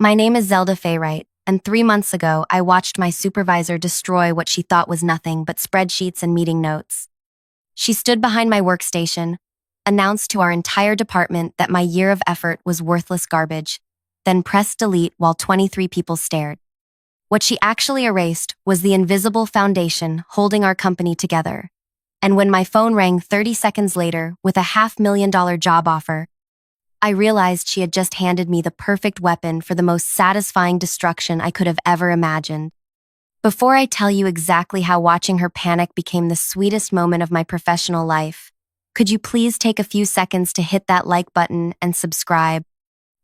My name is Zelda Faywright, and 3 months ago, I watched my supervisor destroy what she thought was nothing but spreadsheets and meeting notes. She stood behind my workstation, announced to our entire department that my year of effort was worthless garbage, then pressed delete while 23 people stared. What she actually erased was the invisible foundation holding our company together. And when my phone rang 30 seconds later with a $500,000 job offer, I realized she had just handed me the perfect weapon for the most satisfying destruction I could have ever imagined. Before I tell you exactly how watching her panic became the sweetest moment of my professional life, could you please take a few seconds to hit that like button and subscribe?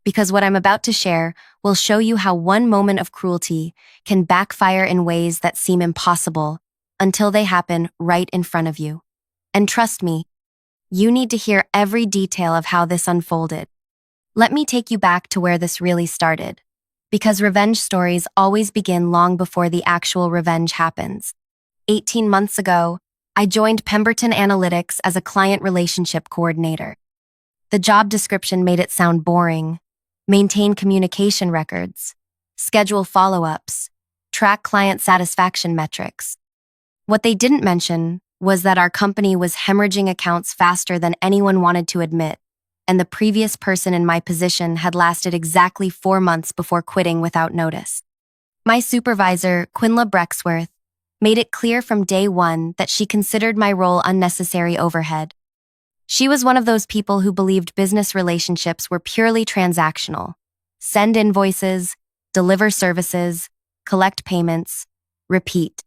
Because what I'm about to share will show you how one moment of cruelty can backfire in ways that seem impossible until they happen right in front of you. And trust me, you need to hear every detail of how this unfolded. Let me take you back to where this really started, because revenge stories always begin long before the actual revenge happens. 18 months ago, I joined Pemberton Analytics as a client relationship coordinator. The job description made it sound boring: maintain communication records, schedule follow-ups, track client satisfaction metrics. What they didn't mention was that our company was hemorrhaging accounts faster than anyone wanted to admit, and the previous person in my position had lasted exactly 4 months before quitting without notice. My supervisor, Quinla Brexworth, made it clear from day one that she considered my role unnecessary overhead. She was one of those people who believed business relationships were purely transactional: send invoices, deliver services, collect payments, repeat.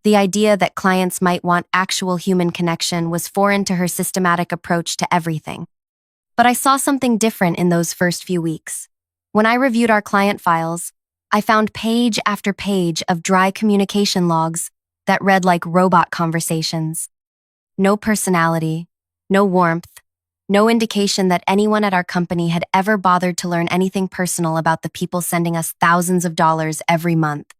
The idea that clients might want actual human connection was foreign to her systematic approach to everything. But I saw something different in those first few weeks. When I reviewed our client files, I found page after page of dry communication logs that read like robot conversations. No personality, no warmth, no indication that anyone at our company had ever bothered to learn anything personal about the people sending us thousands of dollars every month.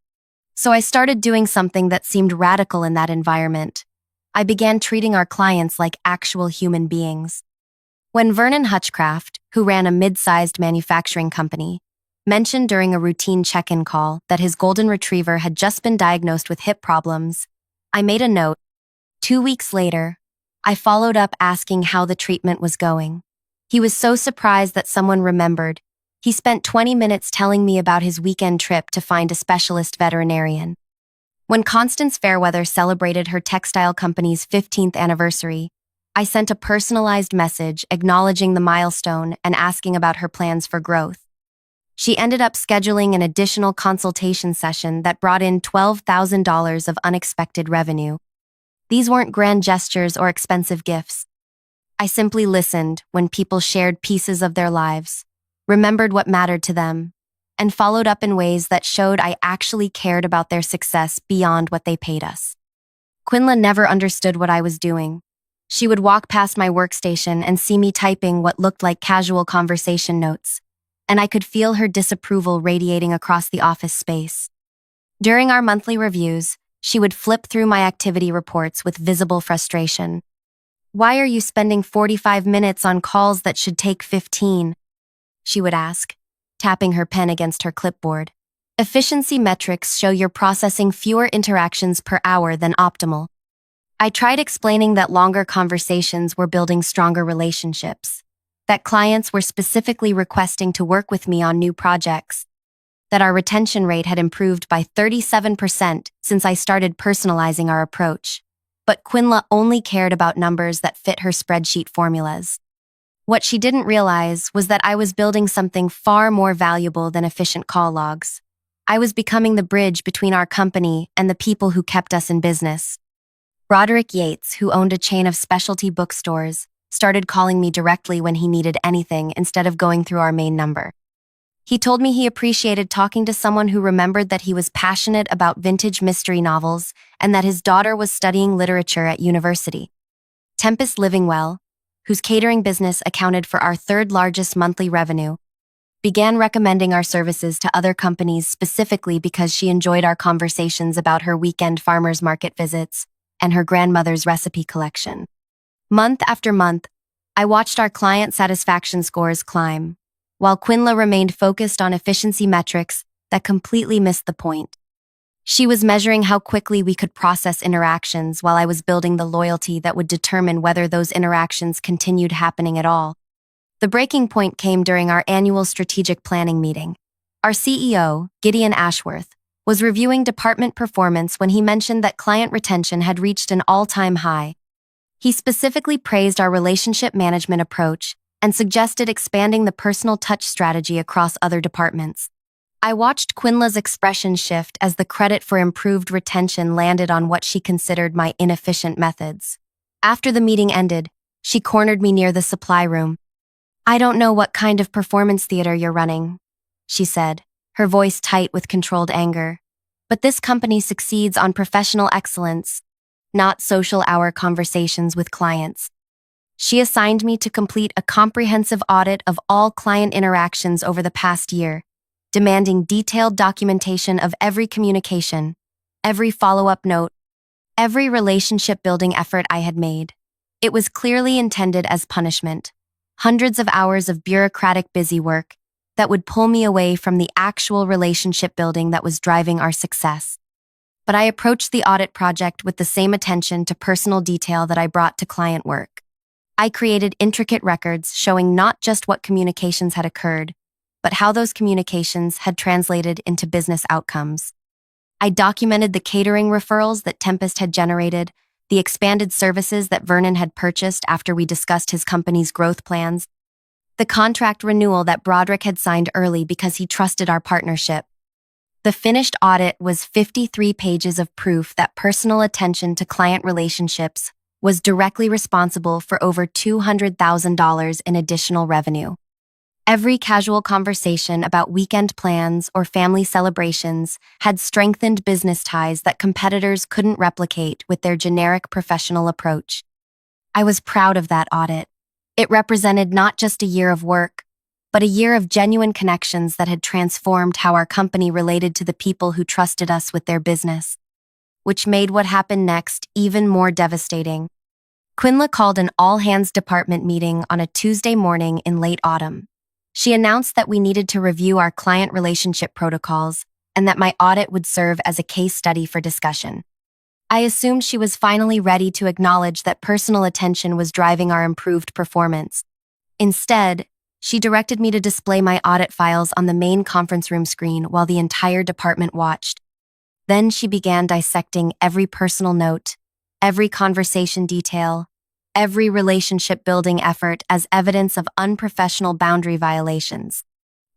So I started doing something that seemed radical in that environment. I began treating our clients like actual human beings. When Vernon Hutchcraft, who ran a mid-sized manufacturing company, mentioned during a routine check-in call that his golden retriever had just been diagnosed with hip problems, I made a note. 2 weeks later, I followed up asking how the treatment was going. He was so surprised that someone remembered. He spent 20 minutes telling me about his weekend trip to find a specialist veterinarian. When Constance Fairweather celebrated her textile company's 15th anniversary, I sent a personalized message acknowledging the milestone and asking about her plans for growth. She ended up scheduling an additional consultation session that brought in $12,000 of unexpected revenue. These weren't grand gestures or expensive gifts. I simply listened when people shared pieces of their lives, remembered what mattered to them, and followed up in ways that showed I actually cared about their success beyond what they paid us. Quinla never understood what I was doing. She would walk past my workstation and see me typing what looked like casual conversation notes, and I could feel her disapproval radiating across the office space. During our monthly reviews, she would flip through my activity reports with visible frustration. "Why are you spending 45 minutes on calls that should take 15?" she would ask, tapping her pen against her clipboard. "Efficiency metrics show you're processing fewer interactions per hour than optimal." I tried explaining that longer conversations were building stronger relationships, that clients were specifically requesting to work with me on new projects, that our retention rate had improved by 37% since I started personalizing our approach. But Quinla only cared about numbers that fit her spreadsheet formulas. What she didn't realize was that I was building something far more valuable than efficient call logs. I was becoming the bridge between our company and the people who kept us in business. Roderick Yates, who owned a chain of specialty bookstores, started calling me directly when he needed anything instead of going through our main number. He told me he appreciated talking to someone who remembered that he was passionate about vintage mystery novels and that his daughter was studying literature at university. Tempest Livingwell, whose catering business accounted for our third largest monthly revenue, began recommending our services to other companies specifically because she enjoyed our conversations about her weekend farmers market visits and her grandmother's recipe collection. Month after month, I watched our client satisfaction scores climb. while Quinla remained focused on efficiency metrics that completely missed the point. She was measuring how quickly we could process interactions while I was building the loyalty that would determine whether those interactions continued happening at all. The breaking point came during our annual strategic planning meeting. Our CEO, Gideon Ashworth, was reviewing department performance when he mentioned that client retention had reached an all-time high. He specifically praised our relationship management approach and suggested expanding the personal touch strategy across other departments. I watched Quinla's expression shift as the credit for improved retention landed on what she considered my inefficient methods. After the meeting ended, she cornered me near the supply room. "I don't know what kind of performance theater you're running," she said, her voice tight with controlled anger. "But this company succeeds on professional excellence, not social hour conversations with clients." She assigned me to complete a comprehensive audit of all client interactions over the past year, demanding detailed documentation of every communication, every follow-up note, every relationship-building effort I had made. It was clearly intended as punishment, hundreds of hours of bureaucratic busy work that would pull me away from the actual relationship building that was driving our success. But I approached the audit project with the same attention to personal detail that I brought to client work. I created intricate records showing not just what communications had occurred, but how those communications had translated into business outcomes. I documented the catering referrals that Tempest had generated, the expanded services that Vernon had purchased after we discussed his company's growth plans, the contract renewal that Broderick had signed early because he trusted our partnership. The finished audit was 53 pages of proof that personal attention to client relationships was directly responsible for over $200,000 in additional revenue. Every casual conversation about weekend plans or family celebrations had strengthened business ties that competitors couldn't replicate with their generic professional approach. I was proud of that audit. It represented not just a year of work, but a year of genuine connections that had transformed how our company related to the people who trusted us with their business, which made what happened next even more devastating. Quinla called an all-hands department meeting on a Tuesday morning in late autumn. She announced that we needed to review our client relationship protocols and that my audit would serve as a case study for discussion. I assumed she was finally ready to acknowledge that personal attention was driving our improved performance. Instead, she directed me to display my audit files on the main conference room screen while the entire department watched. Then she began dissecting every personal note, every conversation detail, every relationship-building effort as evidence of unprofessional boundary violations.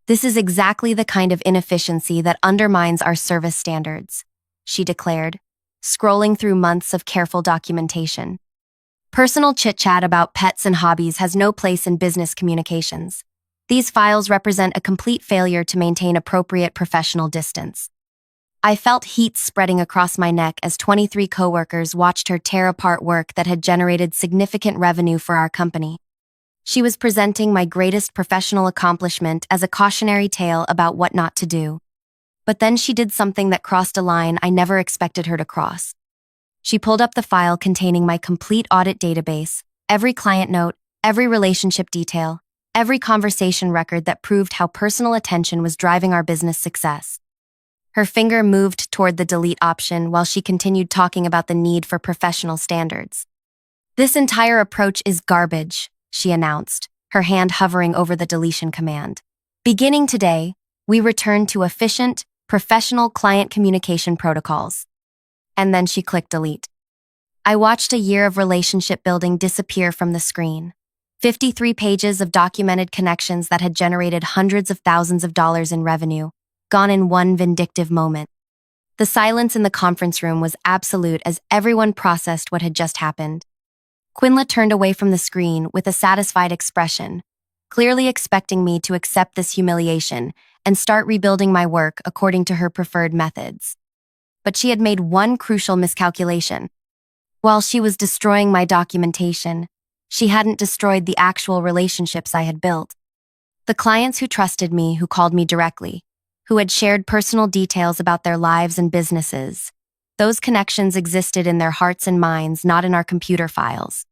"This is exactly the kind of inefficiency that undermines our service standards," she declared, scrolling through months of careful documentation. "Personal chit-chat about pets and hobbies has no place in business communications. These files represent a complete failure to maintain appropriate professional distance." I felt heat spreading across my neck as 23 coworkers watched her tear apart work that had generated significant revenue for our company. She was presenting my greatest professional accomplishment as a cautionary tale about what not to do. But then she did something that crossed a line I never expected her to cross. She pulled up the file containing my complete audit database, every client note, every relationship detail, every conversation record that proved how personal attention was driving our business success. Her finger moved toward the delete option while she continued talking about the need for professional standards. "This entire approach is garbage," she announced, her hand hovering over the deletion command. "Beginning today, we return to efficient, professional client communication protocols." And then she clicked delete. I watched a year of relationship building disappear from the screen. 53 pages of documented connections that had generated hundreds of thousands of dollars in revenue, gone in one vindictive moment. The silence in the conference room was absolute as everyone processed what had just happened. Quinla turned away from the screen with a satisfied expression, clearly expecting me to accept this humiliation and start rebuilding my work according to her preferred methods. But she had made one crucial miscalculation. While she was destroying my documentation, she hadn't destroyed the actual relationships I had built. The clients who trusted me, who called me directly, who had shared personal details about their lives and businesses. Those connections existed in their hearts and minds, not in our computer files.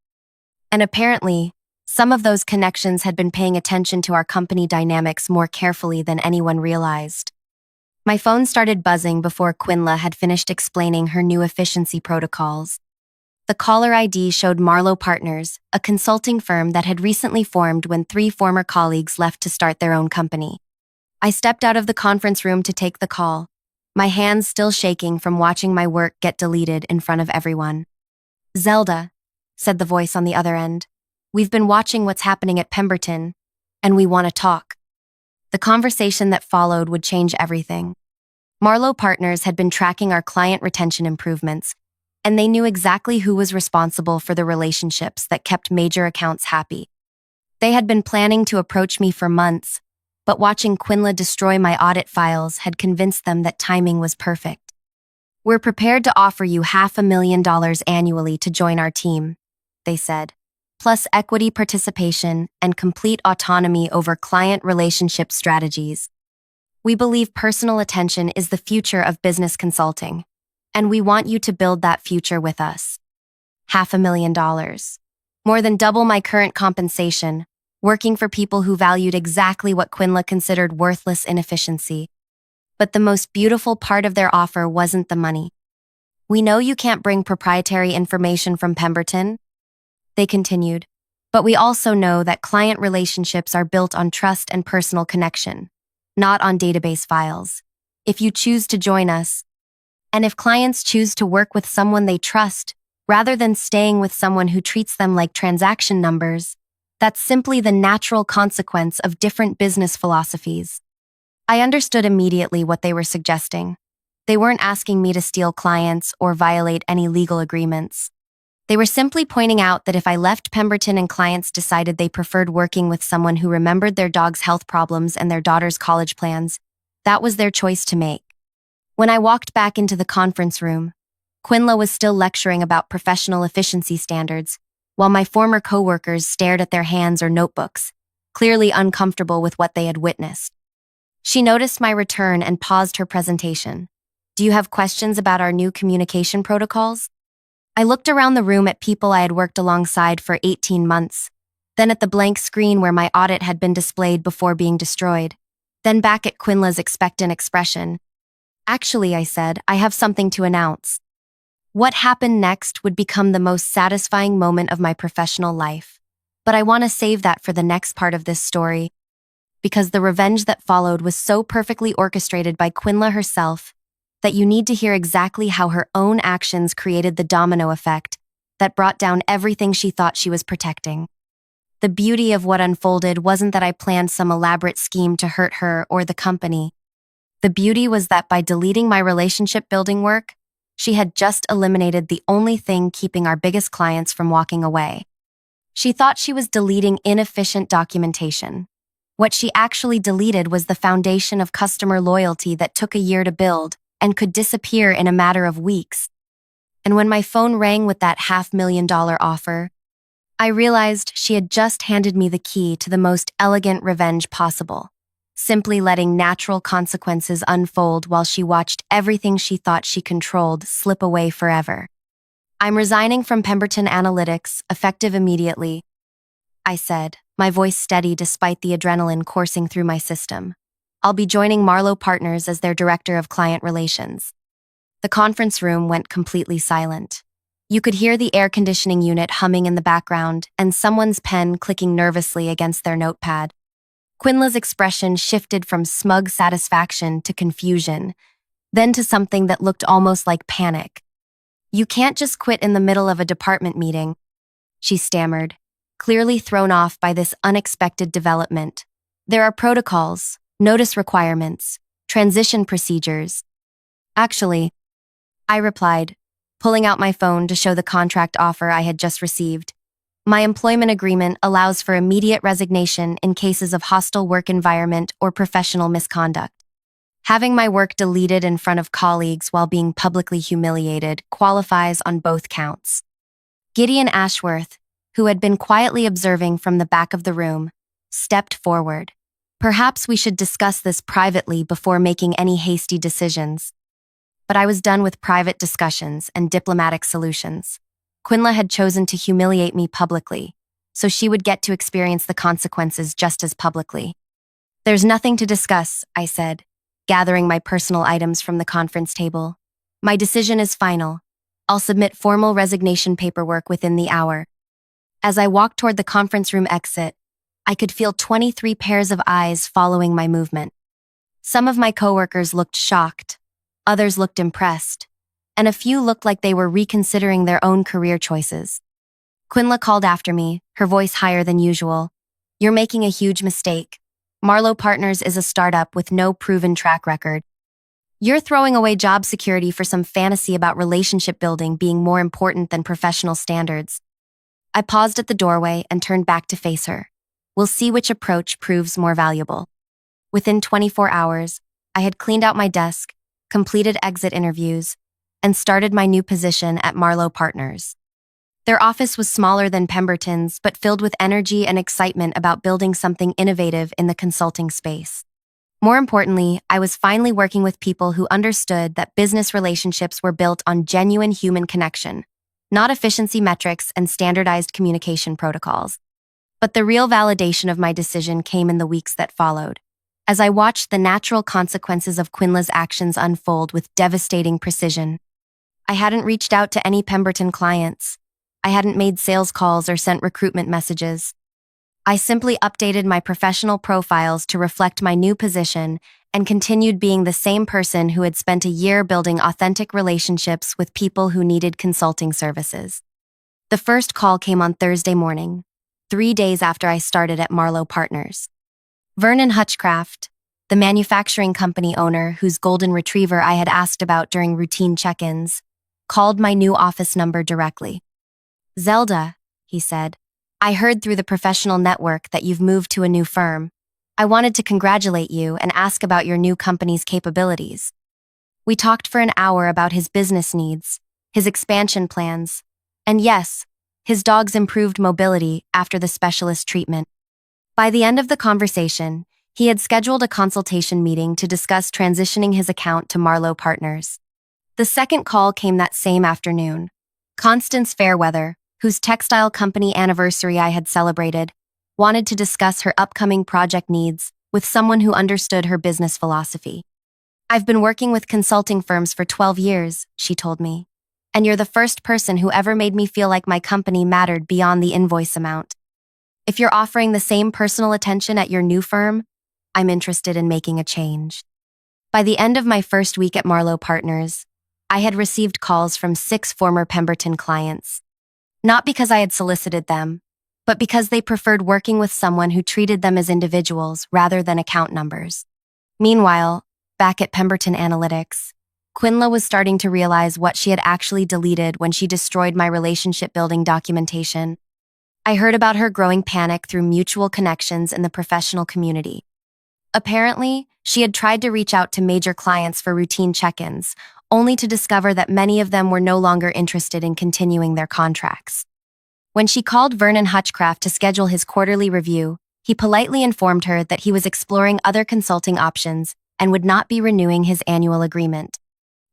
And apparently, Some of those connections had been paying attention to our company dynamics more carefully than anyone realized. My phone started buzzing before Quinla had finished explaining her new efficiency protocols. The caller ID showed Marlowe Partners, a consulting firm that had recently formed when 3 former colleagues left to start their own company. I stepped out of the conference room to take the call, my hands still shaking from watching my work get deleted in front of everyone. "Zelda," said the voice on the other end, "we've been watching what's happening at Pemberton, and we want to talk." The conversation that followed would change everything. Marlowe Partners had been tracking our client retention improvements, and they knew exactly who was responsible for the relationships that kept major accounts happy. They had been planning to approach me for months, but watching Quinla destroy my audit files had convinced them that timing was perfect. "We're prepared to offer you $500,000 annually to join our team," they said, "plus equity participation and complete autonomy over client relationship strategies. We believe personal attention is the future of business consulting, and we want you to build that future with us." $500,000. More than double my current compensation, working for people who valued exactly what Quinla considered worthless inefficiency. But the most beautiful part of their offer wasn't the money. "We know you can't bring proprietary information from Pemberton," they continued, "but we also know that client relationships are built on trust and personal connection, not on database files. If you choose to join us, and if clients choose to work with someone they trust, rather than staying with someone who treats them like transaction numbers, that's simply the natural consequence of different business philosophies." I understood immediately what they were suggesting. They weren't asking me to steal clients or violate any legal agreements. They were simply pointing out that if I left Pemberton and clients decided they preferred working with someone who remembered their dog's health problems and their daughter's college plans, that was their choice to make. When I walked back into the conference room, Quinla was still lecturing about professional efficiency standards, while my former coworkers stared at their hands or notebooks, clearly uncomfortable with what they had witnessed. She noticed my return and paused her presentation. "Do you have questions about our new communication protocols?" I looked around the room at people I had worked alongside for 18 months, then at the blank screen where my audit had been displayed before being destroyed, then back at Quinla's expectant expression. "Actually," I said, "I have something to announce." What happened next would become the most satisfying moment of my professional life. But I want to save that for the next part of this story, because the revenge that followed was so perfectly orchestrated by Quinla herself that you need to hear exactly how her own actions created the domino effect that brought down everything she thought she was protecting. The beauty of what unfolded wasn't that I planned some elaborate scheme to hurt her or the company. The beauty was that by deleting my relationship-building work, she had just eliminated the only thing keeping our biggest clients from walking away. She thought she was deleting inefficient documentation. What she actually deleted was the foundation of customer loyalty that took a year to build and could disappear in a matter of weeks. And when my phone rang with that $500,000 offer, I realized she had just handed me the key to the most elegant revenge possible, simply letting natural consequences unfold while she watched everything she thought she controlled slip away forever. "I'm resigning from Pemberton Analytics, effective immediately," I said, my voice steady despite the adrenaline coursing through my system. "I'll be joining Marlowe Partners as their Director of Client Relations." The conference room went completely silent. You could hear the air conditioning unit humming in the background and someone's pen clicking nervously against their notepad. Quinla's expression shifted from smug satisfaction to confusion, then to something that looked almost like panic. "You can't just quit in the middle of a department meeting," she stammered, clearly thrown off by this unexpected development. "There are protocols, notice requirements, transition procedures." "Actually," I replied, pulling out my phone to show the contract offer I had just received. "My employment agreement allows for immediate resignation in cases of hostile work environment or professional misconduct. Having my work deleted in front of colleagues while being publicly humiliated qualifies on both counts." Gideon Ashworth, who had been quietly observing from the back of the room, stepped forward. "Perhaps we should discuss this privately before making any hasty decisions." But I was done with private discussions and diplomatic solutions. Quinla had chosen to humiliate me publicly, so she would get to experience the consequences just as publicly. There's nothing to discuss, I said, gathering my personal items from the conference table. My decision is final. I'll submit formal resignation paperwork within the hour. As I walked toward the conference room exit, I could feel 23 pairs of eyes following my movement. Some of my coworkers looked shocked, others looked impressed, and a few looked like they were reconsidering their own career choices. Quinla called after me, her voice higher than usual. You're making a huge mistake. Marlowe Partners is a startup with no proven track record. You're throwing away job security for some fantasy about relationship building being more important than professional standards. I paused at the doorway and turned back to face her. We'll see which approach proves more valuable. Within 24 hours, I had cleaned out my desk, completed exit interviews, and started my new position at Marlowe Partners. Their office was smaller than Pemberton's, but filled with energy and excitement about building something innovative in the consulting space. More importantly, I was finally working with people who understood that business relationships were built on genuine human connection, not efficiency metrics and standardized communication protocols. But the real validation of my decision came in the weeks that followed, as I watched the natural consequences of Quinla's actions unfold with devastating precision. I hadn't reached out to any Pemberton clients. I hadn't made sales calls or sent recruitment messages. I simply updated my professional profiles to reflect my new position and continued being the same person who had spent a year building authentic relationships with people who needed consulting services. The first call came on Thursday morning, 3 days after I started at Marlowe Partners. Vernon Hutchcraft, the manufacturing company owner whose golden retriever I had asked about during routine check-ins, called my new office number directly. Zelda, he said, I heard through the professional network that you've moved to a new firm. I wanted to congratulate you and ask about your new company's capabilities. We talked for an hour about his business needs, his expansion plans, and yes, his dog's improved mobility after the specialist treatment. By the end of the conversation, he had scheduled a consultation meeting to discuss transitioning his account to Marlowe Partners. The second call came that same afternoon. Constance Fairweather, whose textile company anniversary I had celebrated, wanted to discuss her upcoming project needs with someone who understood her business philosophy. I've been working with consulting firms for 12 years, she told me, and you're the first person who ever made me feel like my company mattered beyond the invoice amount. If you're offering the same personal attention at your new firm, I'm interested in making a change. By the end of my first week at Marlowe Partners, I had received calls from 6 former Pemberton clients. Not because I had solicited them, but because they preferred working with someone who treated them as individuals rather than account numbers. Meanwhile, back at Pemberton Analytics, Quinla was starting to realize what she had actually deleted when she destroyed my relationship-building documentation. I heard about her growing panic through mutual connections in the professional community. Apparently, she had tried to reach out to major clients for routine check-ins, only to discover that many of them were no longer interested in continuing their contracts. When she called Vernon Hutchcraft to schedule his quarterly review, he politely informed her that he was exploring other consulting options and would not be renewing his annual agreement.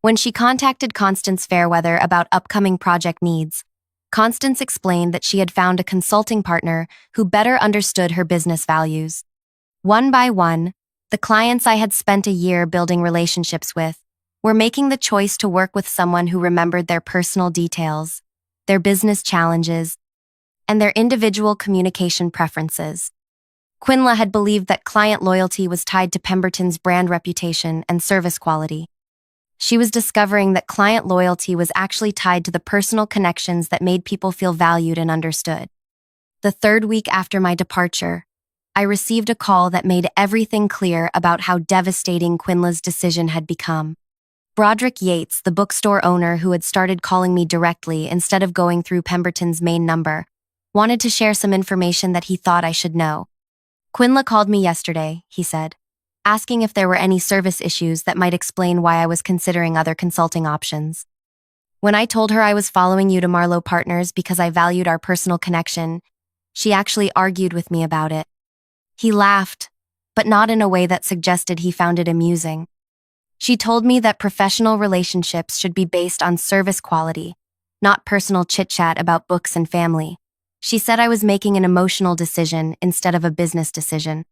When she contacted Constance Fairweather about upcoming project needs, Constance explained that she had found a consulting partner who better understood her business values. One by one, the clients I had spent a year building relationships with were making the choice to work with someone who remembered their personal details, their business challenges, and their individual communication preferences. Quinla had believed that client loyalty was tied to Pemberton's brand reputation and service quality. She was discovering that client loyalty was actually tied to the personal connections that made people feel valued and understood. The third week after my departure, I received a call that made everything clear about how devastating Quinla's decision had become. Broderick Yates, the bookstore owner who had started calling me directly instead of going through Pemberton's main number, wanted to share some information that he thought I should know. Quinla called me yesterday, he said, asking if there were any service issues that might explain why I was considering other consulting options. When I told her I was following you to Marlowe Partners because I valued our personal connection, she actually argued with me about it. He laughed, but not in a way that suggested he found it amusing. She told me that professional relationships should be based on service quality, not personal chit-chat about books and family. She said I was making an emotional decision instead of a business decision.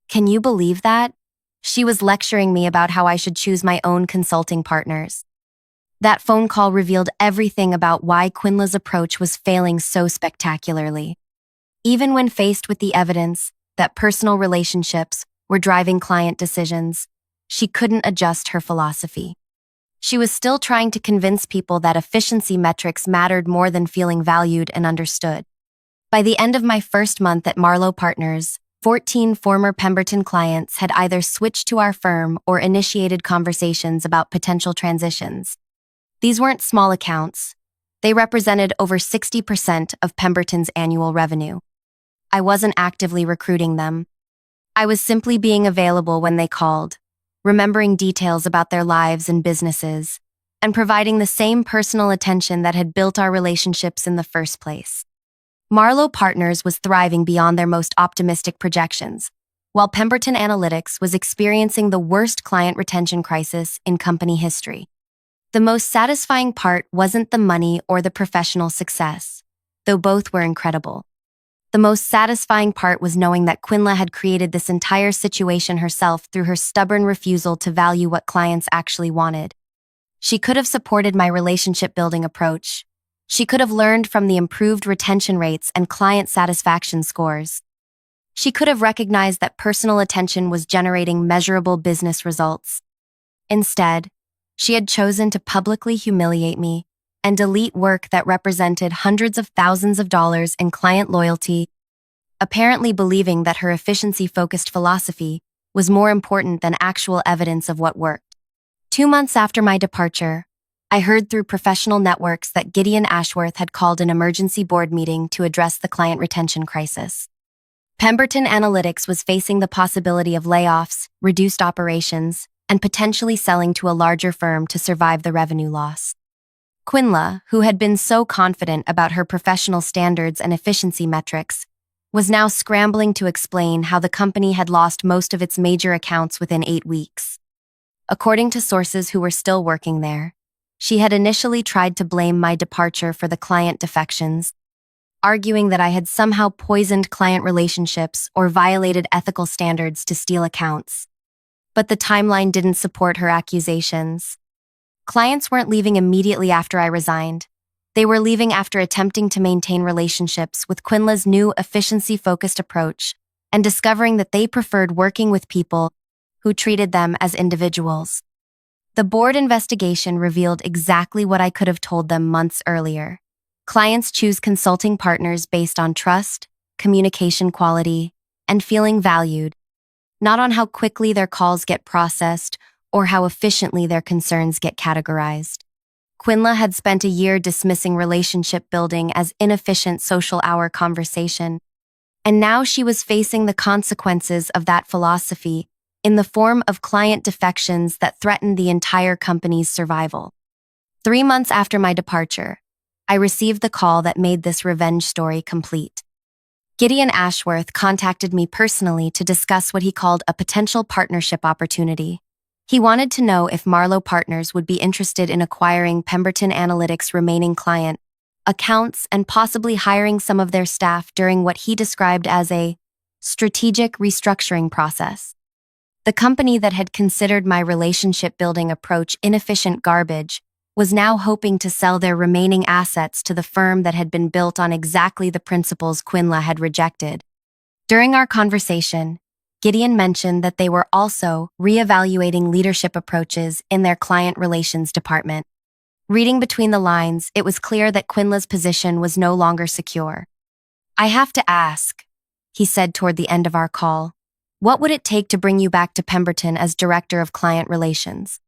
Can you believe that? She was lecturing me about how I should choose my own consulting partners. That phone call revealed everything about why Quinla's approach was failing so spectacularly. Even when faced with the evidence that personal relationships were driving client decisions, she couldn't adjust her philosophy. She was still trying to convince people that efficiency metrics mattered more than feeling valued and understood. By the end of my first month at Marlowe Partners, 14 former Pemberton clients had either switched to our firm or initiated conversations about potential transitions. These weren't small accounts. They represented over 60% of Pemberton's annual revenue. I wasn't actively recruiting them. I was simply being available when they called, remembering details about their lives and businesses, and providing the same personal attention that had built our relationships in the first place. Marlowe Partners was thriving beyond their most optimistic projections, while Pemberton Analytics was experiencing the worst client retention crisis in company history. The most satisfying part wasn't the money or the professional success, though both were incredible. The most satisfying part was knowing that Quinla had created this entire situation herself through her stubborn refusal to value what clients actually wanted. She could have supported my relationship-building approach. She could have learned from the improved retention rates and client satisfaction scores. She could have recognized that personal attention was generating measurable business results. Instead, she had chosen to publicly humiliate me and delete work that represented hundreds of thousands of dollars in client loyalty, apparently believing that her efficiency-focused philosophy was more important than actual evidence of what worked. 2 months after my departure, I heard through professional networks that Gideon Ashworth had called an emergency board meeting to address the client retention crisis. Pemberton Analytics was facing the possibility of layoffs, reduced operations, and potentially selling to a larger firm to survive the revenue loss. Quinla, who had been so confident about her professional standards and efficiency metrics, was now scrambling to explain how the company had lost most of its major accounts within 8 weeks. According to sources who were still working there, she had initially tried to blame my departure for the client defections, arguing that I had somehow poisoned client relationships or violated ethical standards to steal accounts. But the timeline didn't support her accusations. Clients weren't leaving immediately after I resigned. They were leaving after attempting to maintain relationships with Quinla's new efficiency-focused approach and discovering that they preferred working with people who treated them as individuals. The board investigation revealed exactly what I could have told them months earlier. Clients choose consulting partners based on trust, communication quality, and feeling valued, not on how quickly their calls get processed or how efficiently their concerns get categorized. Quinla had spent a year dismissing relationship building as inefficient social hour conversation, and now she was facing the consequences of that philosophy in the form of client defections that threatened the entire company's survival. 3 months after my departure, I received the call that made this revenge story complete. Gideon Ashworth contacted me personally to discuss what he called a potential partnership opportunity. He wanted to know if Marlowe Partners would be interested in acquiring Pemberton Analytics' remaining client accounts and possibly hiring some of their staff during what he described as a strategic restructuring process. The company that had considered my relationship-building approach inefficient garbage was now hoping to sell their remaining assets to the firm that had been built on exactly the principles Quinla had rejected. During our conversation, Gideon mentioned that they were also reevaluating leadership approaches in their client relations department. Reading between the lines, it was clear that Quinla's position was no longer secure. "I have to ask," he said toward the end of our call, "what would it take to bring you back to Pemberton as Director of Client Relations?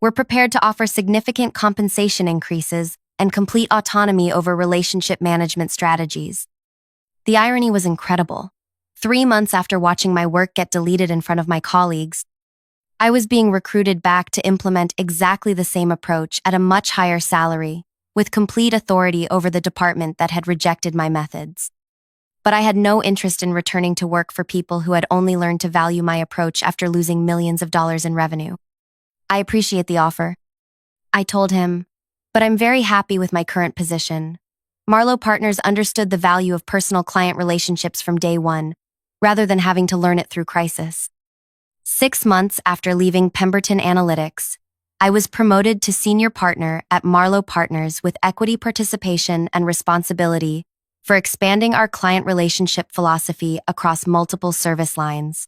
We're prepared to offer significant compensation increases and complete autonomy over relationship management strategies." The irony was incredible. 3 months after watching my work get deleted in front of my colleagues, I was being recruited back to implement exactly the same approach at a much higher salary, with complete authority over the department that had rejected my methods. But I had no interest in returning to work for people who had only learned to value my approach after losing millions of dollars in revenue. "I appreciate the offer," I told him, "but I'm very happy with my current position. Marlowe Partners understood the value of personal client relationships from day one, rather than having to learn it through crisis. 6 months after leaving Pemberton Analytics, I was promoted to senior partner at Marlowe Partners with equity participation and responsibility for expanding our client relationship philosophy across multiple service lines.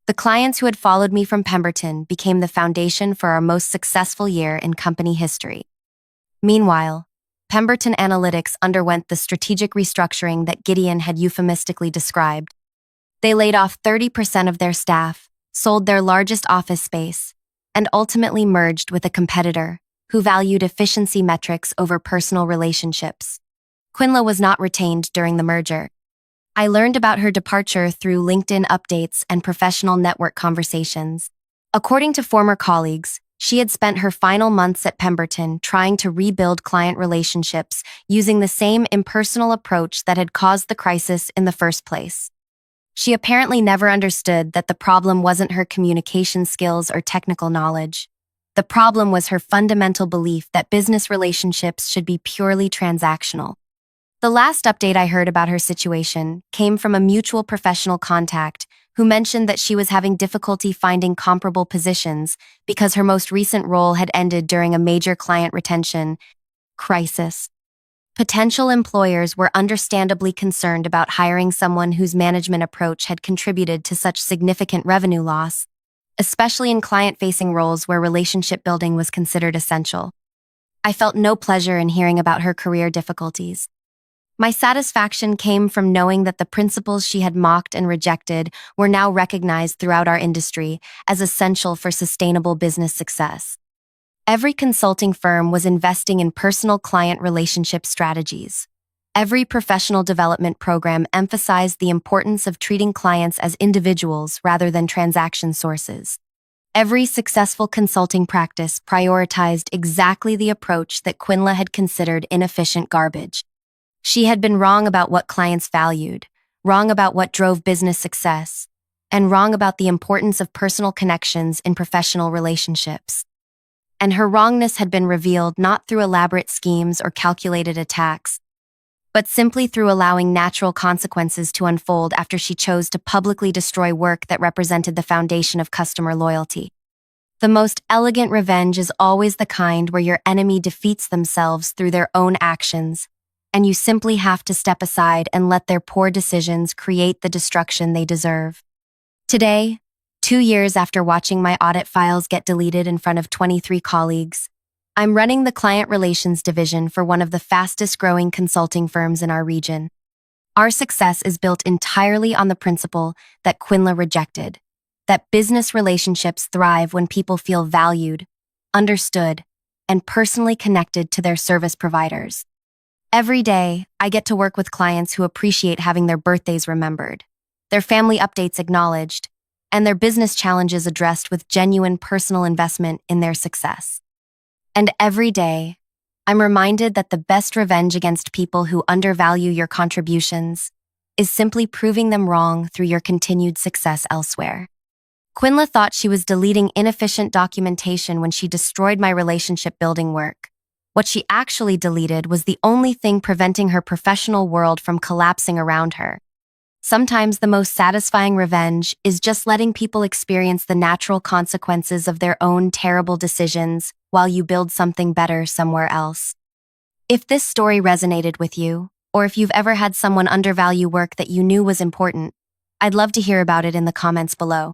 The clients who had followed me from Pemberton became the foundation for our most successful year in company history. Meanwhile, Pemberton Analytics underwent the strategic restructuring that Gideon had euphemistically described. They laid off 30% of their staff, sold their largest office space, and ultimately merged with a competitor who valued efficiency metrics over personal relationships. Quinla was not retained during the merger. I learned about her departure through LinkedIn updates and professional network conversations. According to former colleagues, she had spent her final months at Pemberton trying to rebuild client relationships using the same impersonal approach that had caused the crisis in the first place. She apparently never understood that the problem wasn't her communication skills or technical knowledge. The problem was her fundamental belief that business relationships should be purely transactional. The last update I heard about her situation came from a mutual professional contact who mentioned that she was having difficulty finding comparable positions because her most recent role had ended during a major client retention crisis. Potential employers were understandably concerned about hiring someone whose management approach had contributed to such significant revenue loss, especially in client-facing roles where relationship building was considered essential. I felt no pleasure in hearing about her career difficulties. My satisfaction came from knowing that the principles she had mocked and rejected were now recognized throughout our industry as essential for sustainable business success. Every consulting firm was investing in personal client relationship strategies. Every professional development program emphasized the importance of treating clients as individuals rather than transaction sources. Every successful consulting practice prioritized exactly the approach that Quinla had considered inefficient garbage. She had been wrong about what clients valued, wrong about what drove business success, and wrong about the importance of personal connections in professional relationships. And her wrongness had been revealed not through elaborate schemes or calculated attacks, but simply through allowing natural consequences to unfold after she chose to publicly destroy work that represented the foundation of customer loyalty. The most elegant revenge is always the kind where your enemy defeats themselves through their own actions, and you simply have to step aside and let their poor decisions create the destruction they deserve. Today, 2 years after watching my audit files get deleted in front of 23 colleagues, I'm running the client relations division for one of the fastest-growing consulting firms in our region. Our success is built entirely on the principle that Quinla rejected, that business relationships thrive when people feel valued, understood, and personally connected to their service providers. Every day, I get to work with clients who appreciate having their birthdays remembered, their family updates acknowledged, and their business challenges addressed with genuine personal investment in their success. And every day, I'm reminded that the best revenge against people who undervalue your contributions is simply proving them wrong through your continued success elsewhere. Quinla thought she was deleting inefficient documentation when she destroyed my relationship building work. What she actually deleted was the only thing preventing her professional world from collapsing around her. Sometimes the most satisfying revenge is just letting people experience the natural consequences of their own terrible decisions while you build something better somewhere else. If this story resonated with you, or if you've ever had someone undervalue work that you knew was important, I'd love to hear about it in the comments below.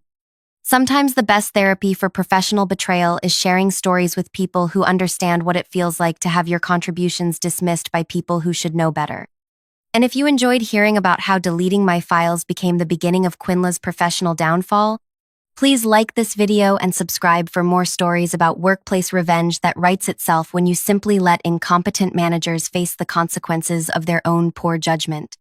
Sometimes the best therapy for professional betrayal is sharing stories with people who understand what it feels like to have your contributions dismissed by people who should know better. And if you enjoyed hearing about how deleting my files became the beginning of Quinla's professional downfall, please like this video and subscribe for more stories about workplace revenge that writes itself when you simply let incompetent managers face the consequences of their own poor judgment.